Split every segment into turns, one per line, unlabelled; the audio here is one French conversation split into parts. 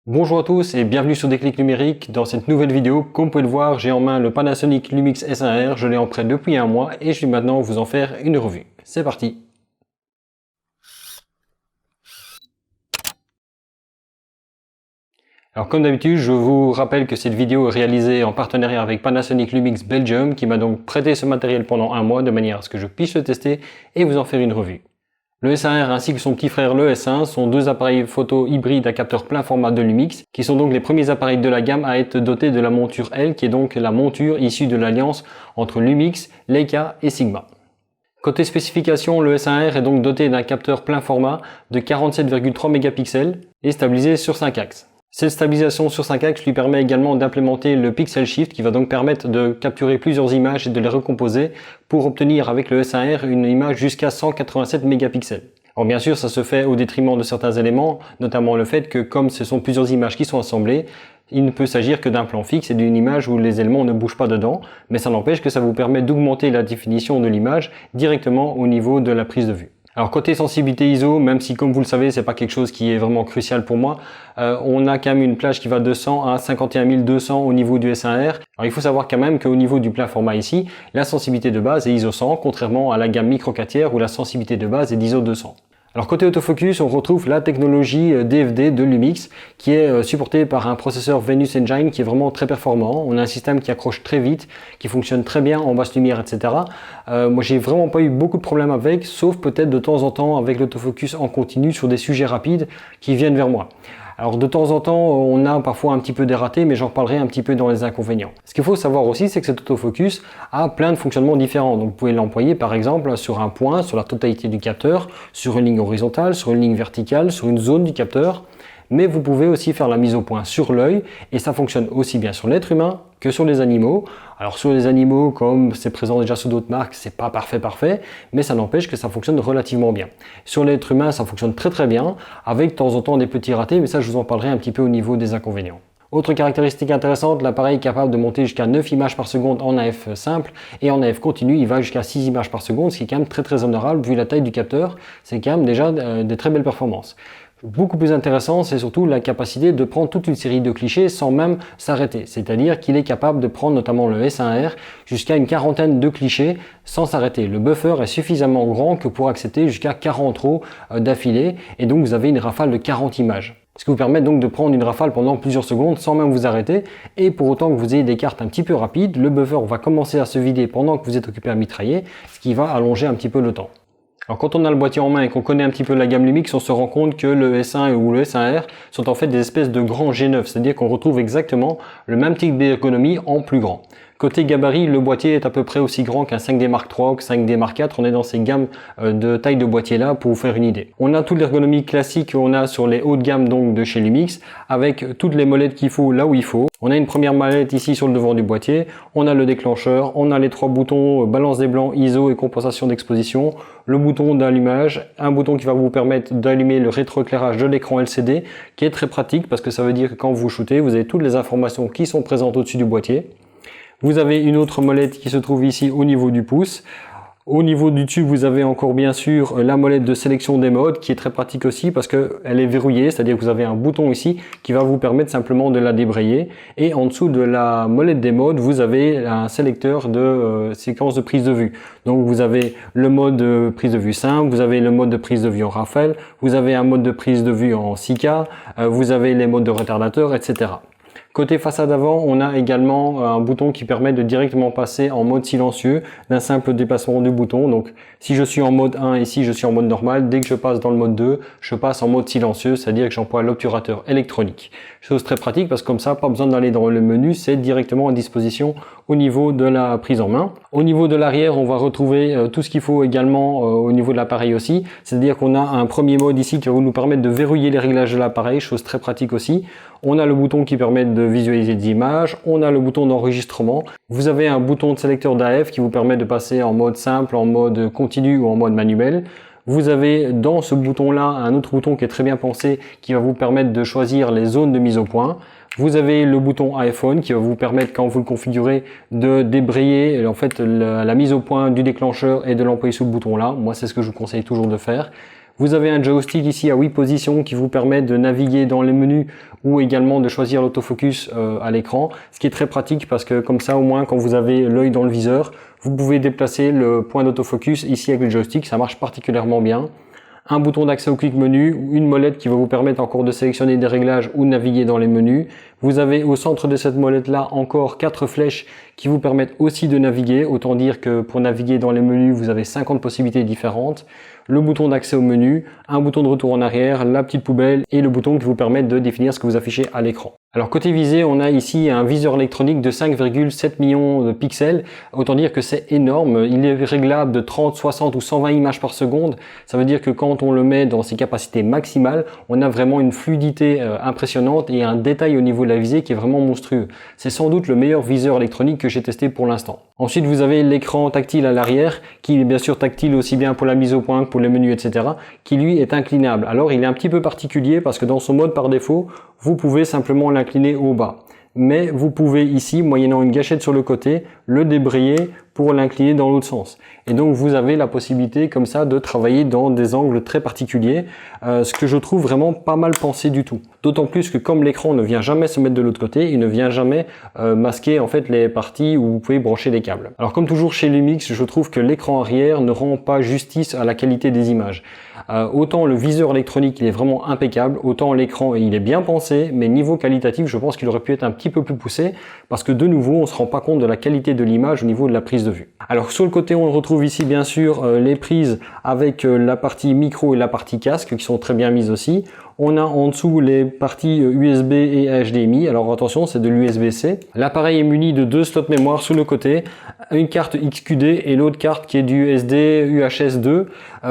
Bonjour à tous et bienvenue sur Déclic Numérique. Dans cette nouvelle vidéo, comme vous pouvez le voir, j'ai en main le Panasonic Lumix S1R. Je l'ai en prêt depuis un mois et je vais maintenant vous en faire une revue. C'est parti! Alors comme d'habitude, je vous rappelle que cette vidéo est réalisée en partenariat avec Panasonic Lumix Belgium qui m'a donc prêté ce matériel pendant un mois de manière à ce que je puisse le tester et vous en faire une revue. Le S1R ainsi que son petit frère le S1 sont deux appareils photo hybrides à capteur plein format de Lumix, qui sont donc les premiers appareils de la gamme à être dotés de la monture L, qui est donc la monture issue de l'alliance entre Lumix, Leica et Sigma. Côté spécification, le S1R est donc doté d'un capteur plein format de 47,3 mégapixels et stabilisé sur 5 axes. Cette stabilisation sur 5 axes lui permet également d'implémenter le Pixel Shift qui va donc permettre de capturer plusieurs images et de les recomposer pour obtenir avec le S1R une image jusqu'à 187 mégapixels. Alors bien sûr, ça se fait au détriment de certains éléments, notamment le fait que comme ce sont plusieurs images qui sont assemblées, il ne peut s'agir que d'un plan fixe et d'une image où les éléments ne bougent pas dedans, mais ça n'empêche que ça vous permet d'augmenter la définition de l'image directement au niveau de la prise de vue. Alors côté sensibilité ISO, même si comme vous le savez c'est pas quelque chose qui est vraiment crucial pour moi, on a quand même une plage qui va de 100 à 51 200 au niveau du S1R. Alors il faut savoir quand même qu'au niveau du plein format ici, la sensibilité de base est ISO 100, contrairement à la gamme micro 4 tiers où la sensibilité de base est d'ISO 200. Alors côté autofocus, on retrouve la technologie DFD de Lumix qui est supportée par un processeur Venus Engine qui est vraiment très performant. On a un système qui accroche très vite, qui fonctionne très bien en basse lumière, etc. Moi j'ai vraiment pas eu beaucoup de problèmes avec, sauf peut-être de temps en temps avec l'autofocus en continu sur des sujets rapides qui viennent vers moi. Alors de temps en temps, on a parfois un petit peu des ratés, mais j'en parlerai un petit peu dans les inconvénients. Ce qu'il faut savoir aussi, c'est que cet autofocus a plein de fonctionnements différents. Donc vous pouvez l'employer par exemple sur un point, sur la totalité du capteur, sur une ligne horizontale, sur une ligne verticale, sur une zone du capteur. Mais vous pouvez aussi faire la mise au point sur l'œil et ça fonctionne aussi bien sur l'être humain que sur les animaux. Alors sur les animaux, comme c'est présent déjà sur d'autres marques, c'est pas parfait, mais ça n'empêche que ça fonctionne relativement bien. Sur l'être humain, ça fonctionne très bien, avec de temps en temps des petits ratés, mais ça je vous en parlerai un petit peu au niveau des inconvénients. Autre caractéristique intéressante, l'appareil est capable de monter jusqu'à 9 images par seconde en AF simple et en AF continu, il va jusqu'à 6 images par seconde, ce qui est quand même très honorable vu la taille du capteur, c'est quand même déjà des très belles performances. Beaucoup plus intéressant, c'est surtout la capacité de prendre toute une série de clichés sans même s'arrêter. C'est-à-dire qu'il est capable de prendre notamment le S1R jusqu'à une quarantaine de clichés sans s'arrêter. Le buffer est suffisamment grand que pour accepter jusqu'à 40 rows d'affilée et donc vous avez une rafale de 40 images. Ce qui vous permet donc de prendre une rafale pendant plusieurs secondes sans même vous arrêter et pour autant que vous ayez des cartes un petit peu rapides, le buffer va commencer à se vider pendant que vous êtes occupé à mitrailler, ce qui va allonger un petit peu le temps. Alors quand on a le boîtier en main et qu'on connaît un petit peu la gamme Lumix, on se rend compte que le S1 ou le S1R sont en fait des espèces de grands G9, c'est-à-dire qu'on retrouve exactement le même type d'ergonomie en plus grand. Côté gabarit, le boîtier est à peu près aussi grand qu'un 5D Mark III ou 5D Mark IV. On est dans ces gammes de taille de boîtier là pour vous faire une idée. On a toute l'ergonomie classique qu'on a sur les hauts de gamme donc de chez Lumix avec toutes les molettes qu'il faut là où il faut. On a une première molette ici sur le devant du boîtier. On a le déclencheur. On a les trois boutons balance des blancs, ISO et compensation d'exposition. Le bouton d'allumage. Un bouton qui va vous permettre d'allumer le rétroéclairage de l'écran LCD qui est très pratique parce que ça veut dire que quand vous shootez, vous avez toutes les informations qui sont présentes au-dessus du boîtier. Vous avez une autre molette qui se trouve ici au niveau du pouce. Au niveau du tube, vous avez encore bien sûr la molette de sélection des modes qui est très pratique aussi parce qu'elle est verrouillée, c'est-à-dire que vous avez un bouton ici qui va vous permettre simplement de la débrayer. Et en dessous de la molette des modes, vous avez un sélecteur de séquence de prise de vue. Donc vous avez le mode de prise de vue simple, vous avez le mode de prise de vue en rafale, vous avez un mode de prise de vue en 6K, vous avez les modes de retardateur, etc. Côté façade avant, on a également un bouton qui permet de directement passer en mode silencieux d'un simple déplacement du bouton. Donc si je suis en mode 1 et si je suis en mode normal, dès que je passe dans le mode 2, je passe en mode silencieux, c'est-à-dire que j'emploie l'obturateur électronique. Chose très pratique parce que comme ça, pas besoin d'aller dans le menu, c'est directement à disposition au niveau de la prise en main. Au niveau de l'arrière, on va retrouver tout ce qu'il faut également au niveau de l'appareil aussi. C'est-à-dire qu'on a un premier mode ici qui va nous permettre de verrouiller les réglages de l'appareil, chose très pratique aussi. On a le bouton qui permet de visualiser des images, on a le bouton d'enregistrement. Vous avez un bouton de sélecteur d'AF qui vous permet de passer en mode simple, en mode continu ou en mode manuel. Vous avez dans ce bouton-là un autre bouton qui est très bien pensé qui va vous permettre de choisir les zones de mise au point. Vous avez le bouton iPhone qui va vous permettre, quand vous le configurez, de débrayer en fait la mise au point du déclencheur et de l'employer sous le bouton là. Moi, c'est ce que je vous conseille toujours de faire. Vous avez un joystick ici à 8 positions qui vous permet de naviguer dans les menus ou également de choisir l'autofocus à l'écran, ce qui est très pratique parce que comme ça au moins quand vous avez l'œil dans le viseur, vous pouvez déplacer le point d'autofocus ici avec le joystick, ça marche particulièrement bien. Un bouton d'accès au quick menu, une molette qui va vous permettre encore de sélectionner des réglages ou de naviguer dans les menus. Vous avez au centre de cette molette là encore 4 flèches qui vous permettent aussi de naviguer. Autant dire que pour naviguer dans les menus, vous avez 50 possibilités différentes. Le bouton d'accès au menu, un bouton de retour en arrière, la petite poubelle et le bouton qui vous permet de définir ce que vous affichez à l'écran. Alors côté visée, on a ici un viseur électronique de 5,7 millions de pixels. Autant dire que c'est énorme. Il est réglable de 30, 60 ou 120 images par seconde. Ça veut dire que quand on le met dans ses capacités maximales, on a vraiment une fluidité impressionnante et un détail au niveau de la visée qui est vraiment monstrueux. C'est sans doute le meilleur viseur électronique que j'ai testé pour l'instant. Ensuite, vous avez l'écran tactile à l'arrière, qui est bien sûr tactile aussi bien pour la mise au point que pour les menus, etc., qui lui est inclinable. Alors, il est un petit peu particulier parce que dans son mode par défaut, vous pouvez simplement l'incliner au bas. Mais vous pouvez ici, moyennant une gâchette sur le côté, le débrayer pour l'incliner dans l'autre sens. Et donc vous avez la possibilité comme ça de travailler dans des angles très particuliers, ce que je trouve vraiment pas mal pensé du tout. D'autant plus que comme l'écran ne vient jamais se mettre de l'autre côté, il ne vient jamais masquer en fait les parties où vous pouvez brancher des câbles. Alors comme toujours chez Lumix, je trouve que l'écran arrière ne rend pas justice à la qualité des images. Autant le viseur électronique il est vraiment impeccable, autant l'écran il est bien pensé, mais niveau qualitatif je pense qu'il aurait pu être un petit peu plus poussé parce que de nouveau on se rend pas compte de la qualité de l'image au niveau de la prise de vue. Alors sur le côté on retrouve ici bien sûr les prises avec la partie micro et la partie casque qui sont très bien mises aussi. On a en dessous les parties USB et HDMI. Alors attention, c'est de l'USB-C. L'appareil est muni de 2 slots mémoire sur le côté, une carte XQD et l'autre carte qui est du SD UHS 2.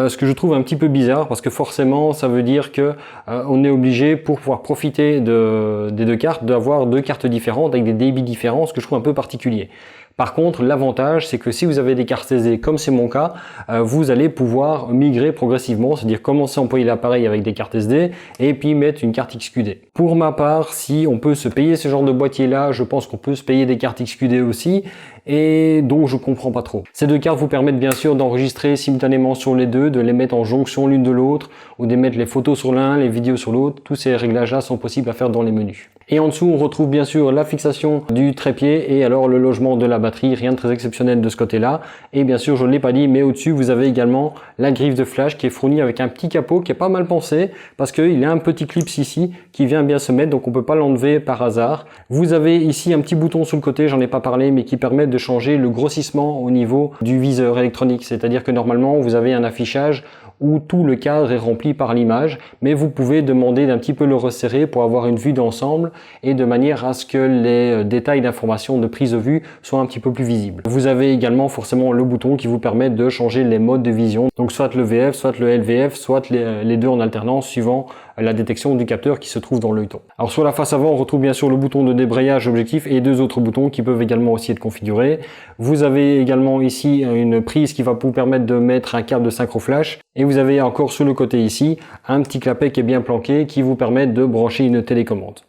Ce que je trouve un petit peu bizarre parce que forcément, ça veut dire que on est obligé pour pouvoir profiter des deux cartes d'avoir deux cartes différentes avec des débits différents, ce que je trouve un peu particulier. Par contre, l'avantage, c'est que si vous avez des cartes SD, comme c'est mon cas, vous allez pouvoir migrer progressivement, c'est-à-dire commencer à employer l'appareil avec des cartes SD et puis mettre une carte XQD. Pour ma part, si on peut se payer ce genre de boîtier-là, je pense qu'on peut se payer des cartes XQD aussi, et donc je comprends pas trop. Ces deux cartes vous permettent bien sûr d'enregistrer simultanément sur les deux, de les mettre en jonction l'une de l'autre, ou de mettre les photos sur l'un, les vidéos sur l'autre. Tous ces réglages-là sont possibles à faire dans les menus. Et en dessous, on retrouve bien sûr la fixation du trépied et alors le logement de la batterie, rien de très exceptionnel de ce côté-là. Et bien sûr, je ne l'ai pas dit, mais au-dessus, vous avez également la griffe de flash qui est fournie avec un petit capot qui est pas mal pensé parce qu'il y a un petit clip ici qui vient bien se mettre, donc on peut pas l'enlever par hasard. Vous avez ici un petit bouton sur le côté, j'en ai pas parlé, mais qui permet de changer le grossissement au niveau du viseur électronique. C'est-à-dire que normalement, vous avez un affichage où tout le cadre est rempli par l'image, mais vous pouvez demander d'un petit peu le resserrer pour avoir une vue d'ensemble et de manière à ce que les détails d'information de prise de vue soient un petit peu plus visibles. Vous avez également forcément le bouton qui vous permet de changer les modes de vision, donc soit le VF, soit le LVF, soit les deux en alternance suivant la détection du capteur qui se trouve dans l'œilleton. Alors sur la face avant, on retrouve bien sûr le bouton de débrayage objectif et deux autres boutons qui peuvent également aussi être configurés. Vous avez également ici une prise qui va vous permettre de mettre un câble de synchro flash et vous avez encore sur le côté ici un petit clapet qui est bien planqué qui vous permet de brancher une télécommande.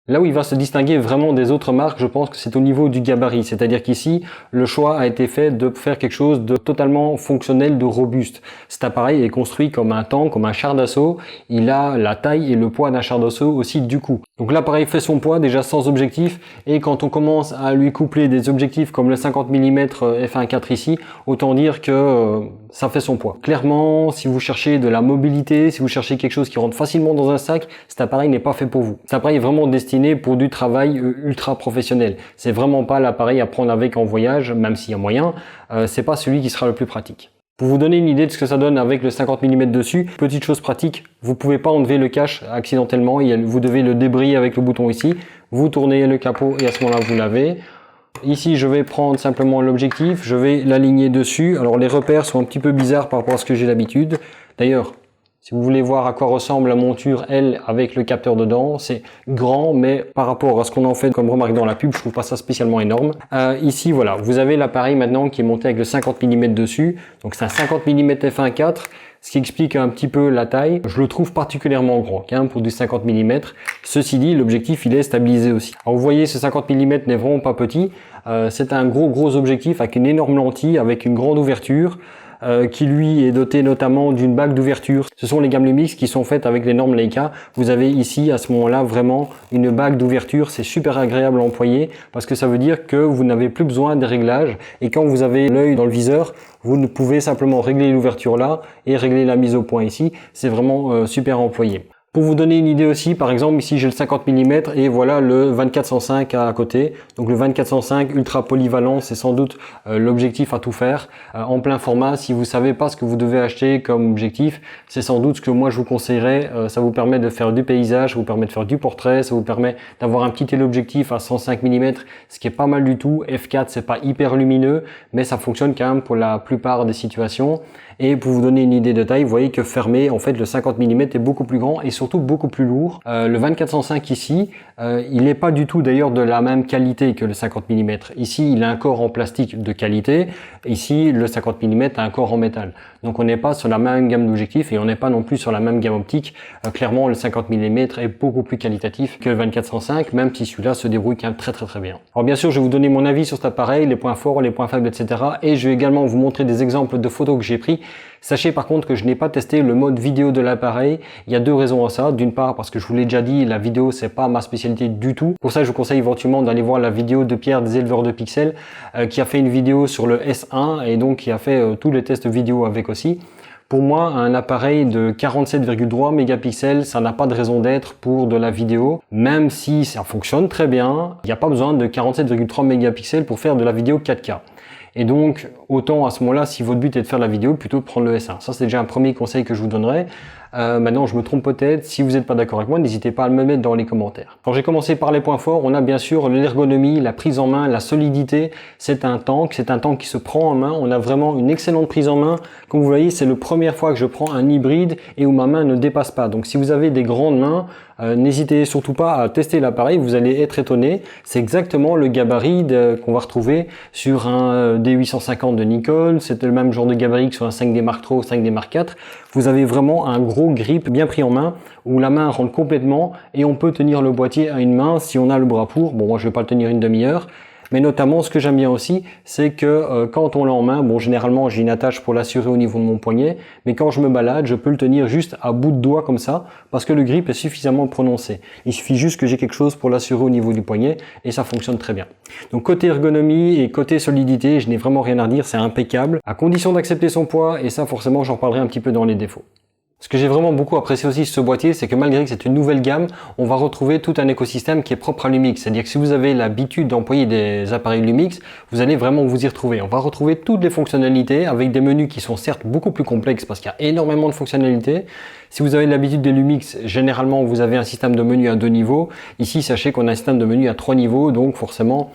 Là où il va se distinguer vraiment des autres marques, je pense que c'est au niveau du gabarit. C'est-à-dire qu'ici, le choix a été fait de faire quelque chose de totalement fonctionnel, de robuste. Cet appareil est construit comme un tank, comme un char d'assaut. Il a la taille et le poids d'un char d'assaut aussi du coup. Donc l'appareil fait son poids déjà sans objectif. Et quand on commence à lui coupler des objectifs comme le 50 mm f1.4 ici, autant dire que ça fait son poids. Clairement, si vous cherchez de la mobilité, si vous cherchez quelque chose qui rentre facilement dans un sac, cet appareil n'est pas fait pour vous. Cet appareil est vraiment destiné pour du travail ultra professionnel. C'est vraiment pas l'appareil à prendre avec en voyage, même s'il y a moyen. C'est pas celui qui sera le plus pratique. Pour vous donner une idée de ce que ça donne avec le 50 mm dessus, petite chose pratique, vous pouvez pas enlever le cache accidentellement. Vous devez le débrayer avec le bouton ici. Vous tournez le capot et à ce moment-là vous l'avez. Ici, je vais prendre simplement l'objectif, je vais l'aligner dessus. Alors les repères sont un petit peu bizarres par rapport à ce que j'ai l'habitude. D'ailleurs, si vous voulez voir à quoi ressemble la monture, elle, avec le capteur dedans, c'est grand, mais par rapport à ce qu'on en fait comme remarque dans la pub, je trouve pas ça spécialement énorme. Ici, voilà, vous avez l'appareil maintenant qui est monté avec le 50 mm dessus. Donc c'est un 50 mm f1.4, ce qui explique un petit peu la taille. Je le trouve particulièrement grand, hein, pour du 50 mm. Ceci dit, l'objectif, il est stabilisé aussi. Alors vous voyez, ce 50 mm n'est vraiment pas petit. C'est un gros objectif avec une énorme lentille, avec une grande ouverture. qui lui est doté notamment d'une bague d'ouverture. Ce sont les gammes Lumix qui sont faites avec les normes Leica. Vous avez ici à ce moment-là vraiment une bague d'ouverture. C'est super agréable à employer parce que ça veut dire que vous n'avez plus besoin des réglages et quand vous avez l'œil dans le viseur, vous ne pouvez simplement régler l'ouverture là et régler la mise au point ici. C'est vraiment super employé. Pour vous donner une idée aussi, par exemple, ici j'ai le 50 mm et voilà le 24-105 à côté. Donc le 24-105 ultra polyvalent, c'est sans doute l'objectif à tout faire. En plein format, si vous savez pas ce que vous devez acheter comme objectif, c'est sans doute ce que moi je vous conseillerais. Ça vous permet de faire du paysage, ça vous permet de faire du portrait, ça vous permet d'avoir un petit téléobjectif à 105 mm, ce qui est pas mal du tout. F4, c'est pas hyper lumineux, mais ça fonctionne quand même pour la plupart des situations. Et pour vous donner une idée de taille, vous voyez que fermé, en fait, le 50 mm est beaucoup plus grand et surtout beaucoup plus lourd. Le 24-105 ici, il n'est pas du tout d'ailleurs de la même qualité que le 50 mm. Ici, il a un corps en plastique de qualité. Ici, le 50 mm a un corps en métal. Donc, on n'est pas sur la même gamme d'objectifs et on n'est pas non plus sur la même gamme optique. Clairement, le 50 mm est beaucoup plus qualitatif que le 24-105, même si celui-là se débrouille quand même très bien. Alors, bien sûr, je vais vous donner mon avis sur cet appareil, les points forts, les points faibles, etc. Et je vais également vous montrer des exemples de photos que j'ai pris. Sachez par contre que je n'ai pas testé le mode vidéo de l'appareil. Il y a deux raisons à ça. D'une part parce que je vous l'ai déjà dit, la vidéo c'est pas ma spécialité du tout. Pour ça je vous conseille éventuellement d'aller voir la vidéo de Pierre des éleveurs de pixels qui a fait une vidéo sur le S1 et donc qui a fait tous les tests vidéo avec aussi. Pour moi, un appareil de 47,3 mégapixels, ça n'a pas de raison d'être pour de la vidéo. Même si ça fonctionne très bien, il n'y a pas besoin de 47,3 mégapixels pour faire de la vidéo 4K. Et donc, autant à ce moment-là, si votre but est de faire la vidéo, plutôt de prendre le S1. Ça, c'est déjà un premier conseil que je vous donnerai. Maintenant, je me trompe peut-être. Si vous n'êtes pas d'accord avec moi, n'hésitez pas à me mettre dans les commentaires. Alors, j'ai commencé par les points forts. On a bien sûr l'ergonomie, la prise en main, la solidité. C'est un tank qui se prend en main. On a vraiment une excellente prise en main. Comme vous voyez, c'est la première fois que je prends un hybride et où ma main ne dépasse pas. Donc, si vous avez des grandes mains, n'hésitez surtout pas à tester l'appareil, vous allez être étonné. C'est exactement le gabarit qu'on va retrouver sur un D850 de Nikon. C'est le même genre de gabarit que sur un 5D Mark III ou 5D Mark IV. Vous avez vraiment un gros grip bien pris en main où la main rentre complètement et on peut tenir le boîtier à une main si on a le bras pour. Bon, moi je vais pas le tenir une demi-heure. Mais notamment, ce que j'aime bien aussi, c'est que quand on l'a en main, bon, généralement, j'ai une attache pour l'assurer au niveau de mon poignet, mais quand je me balade, je peux le tenir juste à bout de doigt comme ça, parce que le grip est suffisamment prononcé. Il suffit juste que j'ai quelque chose pour l'assurer au niveau du poignet, et ça fonctionne très bien. Donc, côté ergonomie et côté solidité, je n'ai vraiment rien à dire, c'est impeccable, à condition d'accepter son poids, et ça, forcément, j'en parlerai un petit peu dans les défauts. Ce que j'ai vraiment beaucoup apprécié aussi sur ce boîtier, c'est que malgré que c'est une nouvelle gamme, on va retrouver tout un écosystème qui est propre à Lumix. C'est-à-dire que si vous avez l'habitude d'employer des appareils Lumix, vous allez vraiment vous y retrouver. On va retrouver toutes les fonctionnalités avec des menus qui sont certes beaucoup plus complexes parce qu'il y a énormément de fonctionnalités. Si vous avez l'habitude des Lumix, généralement vous avez un système de menu à 2 niveaux. Ici, sachez qu'on a un système de menu à 3 niveaux, donc forcément,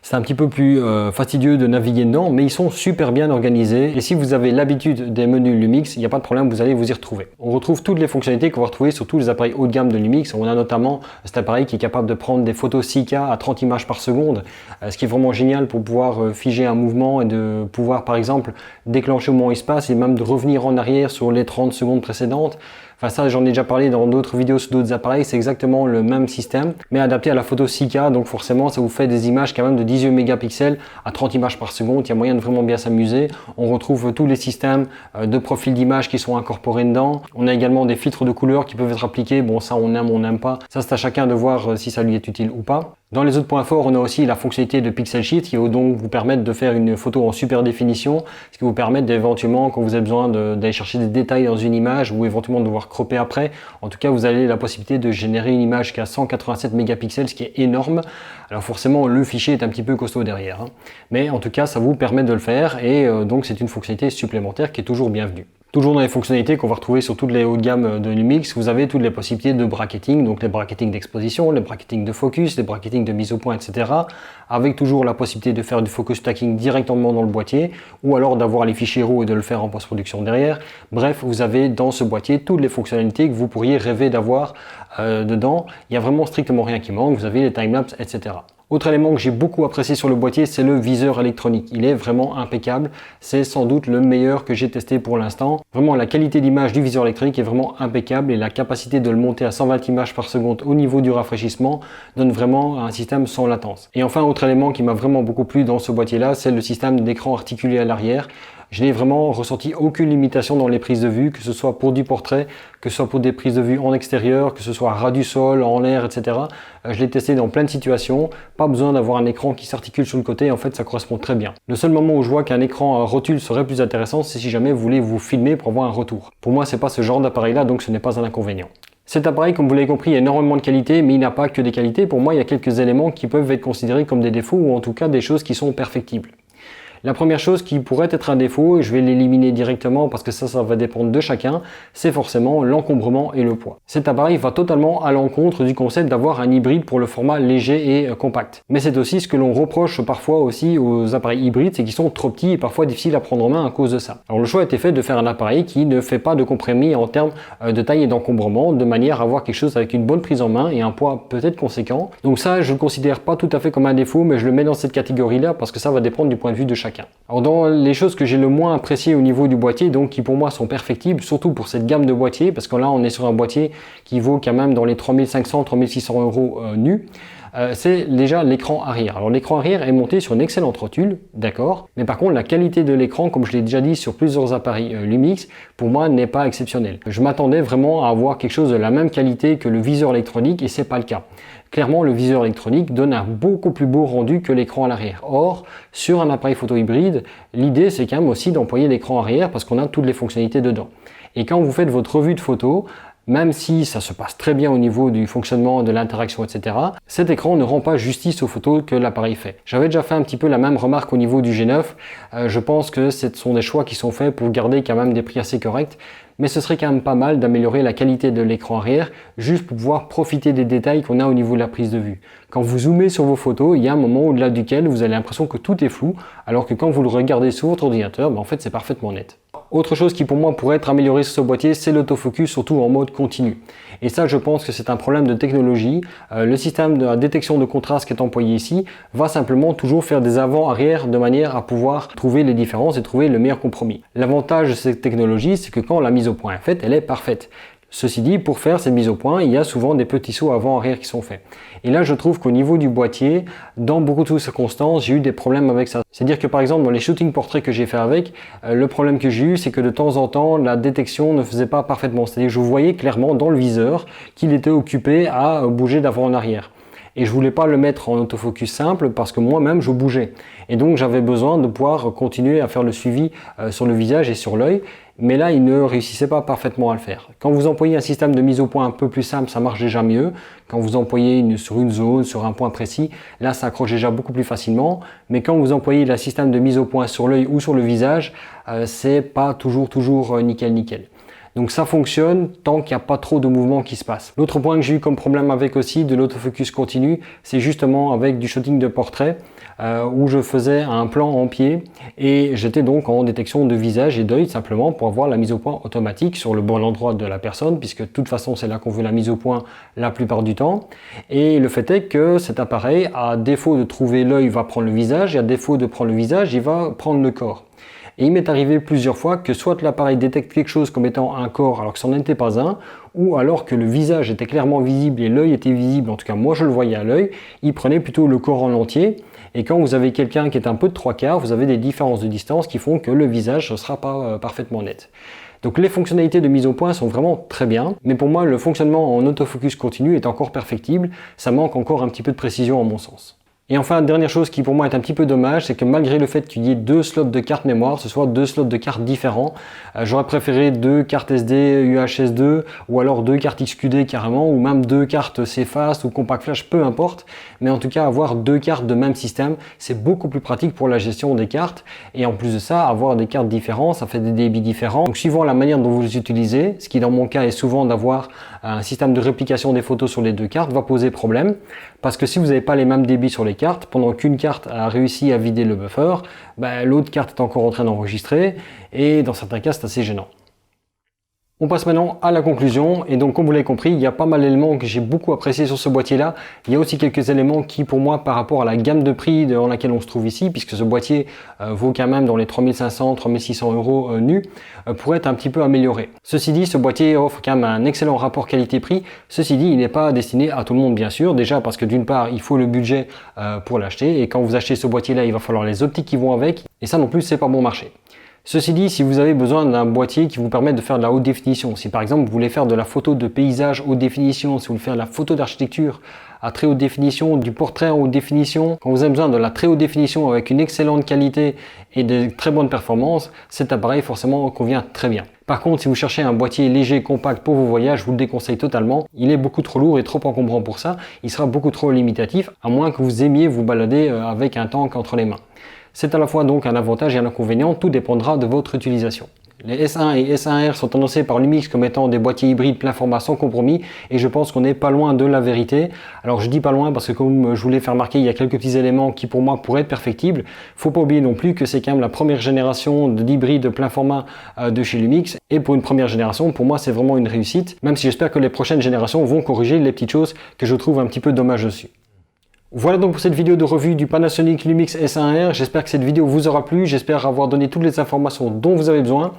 c'est un petit peu plus fastidieux de naviguer dedans, mais ils sont super bien organisés. Et si vous avez l'habitude des menus Lumix, il n'y a pas de problème, vous allez vous y retrouver. On retrouve toutes les fonctionnalités qu'on va retrouver sur tous les appareils haut de gamme de Lumix. On a notamment cet appareil qui est capable de prendre des photos 6K à 30 images par seconde, ce qui est vraiment génial pour pouvoir figer un mouvement et de pouvoir par exemple déclencher au moment où il se passe et même de revenir en arrière sur les 30 secondes précédentes. Enfin ça j'en ai déjà parlé dans d'autres vidéos sur d'autres appareils, c'est exactement le même système mais adapté à la photo 6K, donc forcément ça vous fait des images quand même de 18 mégapixels à 30 images par seconde, il y a moyen de vraiment bien s'amuser. On retrouve tous les systèmes de profil d'image qui sont incorporés dedans. On a également des filtres de couleurs qui peuvent être appliqués, bon ça on aime, on n'aime pas, ça c'est à chacun de voir si ça lui est utile ou pas. Dans les autres points forts, on a aussi la fonctionnalité de Pixel Shift qui va donc vous permettre de faire une photo en super définition, ce qui vous permet d'éventuellement, quand vous avez besoin d'aller chercher des détails dans une image ou éventuellement de devoir cropper après, en tout cas vous avez la possibilité de générer une image qui a 187 mégapixels, ce qui est énorme. Alors forcément le fichier est un petit peu costaud derrière, hein. Mais en tout cas ça vous permet de le faire et donc c'est une fonctionnalité supplémentaire qui est toujours bienvenue. Toujours dans les fonctionnalités qu'on va retrouver sur toutes les hauts de gamme de Lumix, vous avez toutes les possibilités de bracketing, donc les bracketing d'exposition, les bracketing de focus, les bracketing de mise au point, etc. Avec toujours la possibilité de faire du focus stacking directement dans le boîtier, ou alors d'avoir les fichiers RAW et de le faire en post-production derrière. Bref, vous avez dans ce boîtier toutes les fonctionnalités que vous pourriez rêver d'avoir dedans. Il n'y a vraiment strictement rien qui manque, vous avez les timelapses, etc. Autre élément que j'ai beaucoup apprécié sur le boîtier, c'est le viseur électronique. Il est vraiment impeccable. C'est sans doute le meilleur que j'ai testé pour l'instant. Vraiment, la qualité d'image du viseur électronique est vraiment impeccable et la capacité de le monter à 120 images par seconde au niveau du rafraîchissement donne vraiment un système sans latence. Et enfin, autre élément qui m'a vraiment beaucoup plu dans ce boîtier-là, c'est le système d'écran articulé à l'arrière. Je n'ai vraiment ressenti aucune limitation dans les prises de vue, que ce soit pour du portrait, que ce soit pour des prises de vue en extérieur, que ce soit ras du sol, en l'air, etc. Je l'ai testé dans plein de situations, pas besoin d'avoir un écran qui s'articule sur le côté, en fait ça correspond très bien. Le seul moment où je vois qu'un écran rotule serait plus intéressant, c'est si jamais vous voulez vous filmer pour avoir un retour. Pour moi, c'est pas ce genre d'appareil là, donc ce n'est pas un inconvénient. Cet appareil, comme vous l'avez compris, a énormément de qualités, mais il n'a pas que des qualités. Pour moi, il y a quelques éléments qui peuvent être considérés comme des défauts, ou en tout cas des choses qui sont perfectibles. La première chose qui pourrait être un défaut, et je vais l'éliminer directement parce que ça va dépendre de chacun, c'est forcément l'encombrement et le poids. Cet appareil va totalement à l'encontre du concept d'avoir un hybride pour le format léger et compact. Mais c'est aussi ce que l'on reproche parfois aussi aux appareils hybrides, c'est qu'ils sont trop petits et parfois difficiles à prendre en main à cause de ça. Alors le choix a été fait de faire un appareil qui ne fait pas de compromis en termes de taille et d'encombrement, de manière à avoir quelque chose avec une bonne prise en main et un poids peut-être conséquent. Donc ça, je ne le considère pas tout à fait comme un défaut, mais je le mets dans cette catégorie-là parce que ça va dépendre du point de vue de chacun. Alors dans les choses que j'ai le moins appréciées au niveau du boîtier, donc qui pour moi sont perfectibles, surtout pour cette gamme de boîtiers, parce que là on est sur un boîtier qui vaut quand même dans les 3500-3600 euros nus, c'est déjà l'écran arrière. Alors l'écran arrière est monté sur une excellente rotule, d'accord, mais par contre la qualité de l'écran, comme je l'ai déjà dit sur plusieurs appareils Lumix, pour moi n'est pas exceptionnelle. Je m'attendais vraiment à avoir quelque chose de la même qualité que le viseur électronique et c'est pas le cas. Clairement, le viseur électronique donne un beaucoup plus beau rendu que l'écran à l'arrière. Or, sur un appareil photo hybride, l'idée c'est quand même aussi d'employer l'écran arrière parce qu'on a toutes les fonctionnalités dedans. Et quand vous faites votre revue de photo, même si ça se passe très bien au niveau du fonctionnement, de l'interaction, etc., cet écran ne rend pas justice aux photos que l'appareil fait. J'avais déjà fait un petit peu la même remarque au niveau du G9. Je pense que ce sont des choix qui sont faits pour garder quand même des prix assez corrects, mais ce serait quand même pas mal d'améliorer la qualité de l'écran arrière, juste pour pouvoir profiter des détails qu'on a au niveau de la prise de vue. Quand vous zoomez sur vos photos, il y a un moment au-delà duquel vous avez l'impression que tout est flou, alors que quand vous le regardez sur votre ordinateur, en fait c'est parfaitement net. Autre chose qui pour moi pourrait être améliorée sur ce boîtier, c'est l'autofocus, surtout en mode continu. Et ça, je pense que c'est un problème de technologie. Le système de détection de contraste qui est employé ici va simplement toujours faire des avant-arrière de manière à pouvoir trouver les différences et trouver le meilleur compromis. L'avantage de cette technologie, c'est que quand la mise au point est faite, elle est parfaite. Ceci dit, pour faire cette mise au point, il y a souvent des petits sauts avant-arrière qui sont faits. Et là, je trouve qu'au niveau du boîtier, dans beaucoup de circonstances, j'ai eu des problèmes avec ça. C'est-à-dire que par exemple, dans les shooting portraits que j'ai fait avec, le problème que j'ai eu, c'est que de temps en temps, la détection ne faisait pas parfaitement. C'est-à-dire que je voyais clairement dans le viseur qu'il était occupé à bouger d'avant en arrière. Et je voulais pas le mettre en autofocus simple parce que moi-même je bougeais. Et donc j'avais besoin de pouvoir continuer à faire le suivi sur le visage et sur l'œil. Mais là, il ne réussissait pas parfaitement à le faire. Quand vous employez un système de mise au point un peu plus simple, ça marche déjà mieux. Quand vous employez sur une zone, sur un point précis, là, ça accroche déjà beaucoup plus facilement. Mais quand vous employez le système de mise au point sur l'œil ou sur le visage, c'est pas toujours nickel. Donc ça fonctionne tant qu'il n'y a pas trop de mouvement qui se passe. L'autre point que j'ai eu comme problème avec aussi de l'autofocus continu, c'est justement avec du shooting de portrait où je faisais un plan en pied et j'étais donc en détection de visage et d'œil simplement pour avoir la mise au point automatique sur le bon endroit de la personne puisque de toute façon c'est là qu'on veut la mise au point la plupart du temps. Et le fait est que cet appareil, à défaut de trouver l'œil, va prendre le visage et à défaut de prendre le visage, il va prendre le corps. Et il m'est arrivé plusieurs fois que soit l'appareil détecte quelque chose comme étant un corps alors que ce n'en était pas un, ou alors que le visage était clairement visible et l'œil était visible, en tout cas moi je le voyais à l'œil, il prenait plutôt le corps en entier. Et quand vous avez quelqu'un qui est un peu de 3/4, vous avez des différences de distance qui font que le visage ne sera pas parfaitement net. Donc les fonctionnalités de mise au point sont vraiment très bien, mais pour moi le fonctionnement en autofocus continu est encore perfectible, ça manque encore un petit peu de précision à mon sens. Et enfin, dernière chose qui pour moi est un petit peu dommage, c'est que malgré le fait qu'il y ait deux slots de carte mémoire, ce soit deux slots de cartes différents, j'aurais préféré deux cartes SD UHS-2 ou alors deux cartes XQD carrément, ou même deux cartes CFast ou Compact Flash, peu importe. Mais en tout cas, avoir deux cartes de même système, c'est beaucoup plus pratique pour la gestion des cartes. Et en plus de ça, avoir des cartes différentes, ça fait des débits différents. Donc suivant la manière dont vous les utilisez, ce qui dans mon cas est souvent d'avoir un système de réplication des photos sur les deux cartes, va poser problème. Parce que si vous n'avez pas les mêmes débits sur les cartes, pendant qu'une carte a réussi à vider le buffer, l'autre carte est encore en train d'enregistrer et dans certains cas c'est assez gênant. On passe maintenant à la conclusion et donc comme vous l'avez compris, il y a pas mal d'éléments que j'ai beaucoup appréciés sur ce boîtier là. Il y a aussi quelques éléments qui pour moi par rapport à la gamme de prix dans laquelle on se trouve ici, puisque ce boîtier vaut quand même dans les 3500-3600 euros nus, pourrait être un petit peu amélioré. Ceci dit, ce boîtier offre quand même un excellent rapport qualité-prix. Ceci dit, il n'est pas destiné à tout le monde bien sûr, déjà parce que d'une part il faut le budget pour l'acheter et quand vous achetez ce boîtier là il va falloir les optiques qui vont avec et ça non plus c'est pas bon marché. Ceci dit, si vous avez besoin d'un boîtier qui vous permet de faire de la haute définition, si par exemple vous voulez faire de la photo de paysage haute définition, si vous voulez faire de la photo d'architecture à très haute définition, du portrait en haute définition, quand vous avez besoin de la très haute définition avec une excellente qualité et de très bonnes performances, cet appareil forcément convient très bien. Par contre, si vous cherchez un boîtier léger, compact pour vos voyages, je vous le déconseille totalement. Il est beaucoup trop lourd et trop encombrant pour ça. Il sera beaucoup trop limitatif, à moins que vous aimiez vous balader avec un tank entre les mains. C'est à la fois donc un avantage et un inconvénient, tout dépendra de votre utilisation. Les S1 et S1R sont annoncés par Lumix comme étant des boîtiers hybrides plein format sans compromis et je pense qu'on n'est pas loin de la vérité. Alors je dis pas loin parce que comme je voulais faire remarquer, il y a quelques petits éléments qui pour moi pourraient être perfectibles. Faut pas oublier non plus que c'est quand même la première génération d'hybrides plein format de chez Lumix et pour une première génération, pour moi c'est vraiment une réussite, même si j'espère que les prochaines générations vont corriger les petites choses que je trouve un petit peu dommage dessus. Voilà donc pour cette vidéo de revue du Panasonic Lumix S1R. J'espère que cette vidéo vous aura plu, j'espère avoir donné toutes les informations dont vous avez besoin.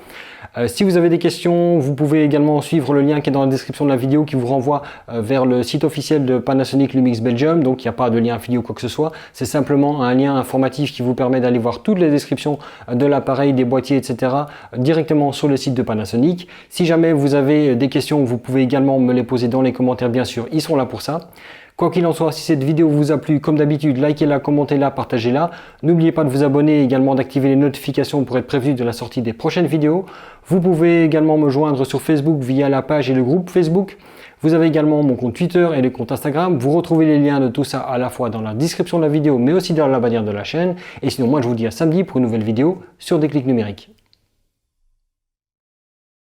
Si vous avez des questions, vous pouvez également suivre le lien qui est dans la description de la vidéo qui vous renvoie vers le site officiel de Panasonic Lumix Belgium. Donc il n'y a pas de lien affilié ou quoi que ce soit, c'est simplement un lien informatif qui vous permet d'aller voir toutes les descriptions de l'appareil, des boîtiers, etc. directement sur le site de Panasonic. Si jamais vous avez des questions, vous pouvez également me les poser dans les commentaires, bien sûr, ils sont là pour ça. Quoi qu'il en soit, si cette vidéo vous a plu, comme d'habitude, likez-la, commentez-la, partagez-la. N'oubliez pas de vous abonner et également d'activer les notifications pour être prévenu de la sortie des prochaines vidéos. Vous pouvez également me joindre sur Facebook via la page et le groupe Facebook. Vous avez également mon compte Twitter et le compte Instagram. Vous retrouvez les liens de tout ça à la fois dans la description de la vidéo, mais aussi dans la bannière de la chaîne. Et sinon, moi, je vous dis à samedi pour une nouvelle vidéo sur Déclic Numérique.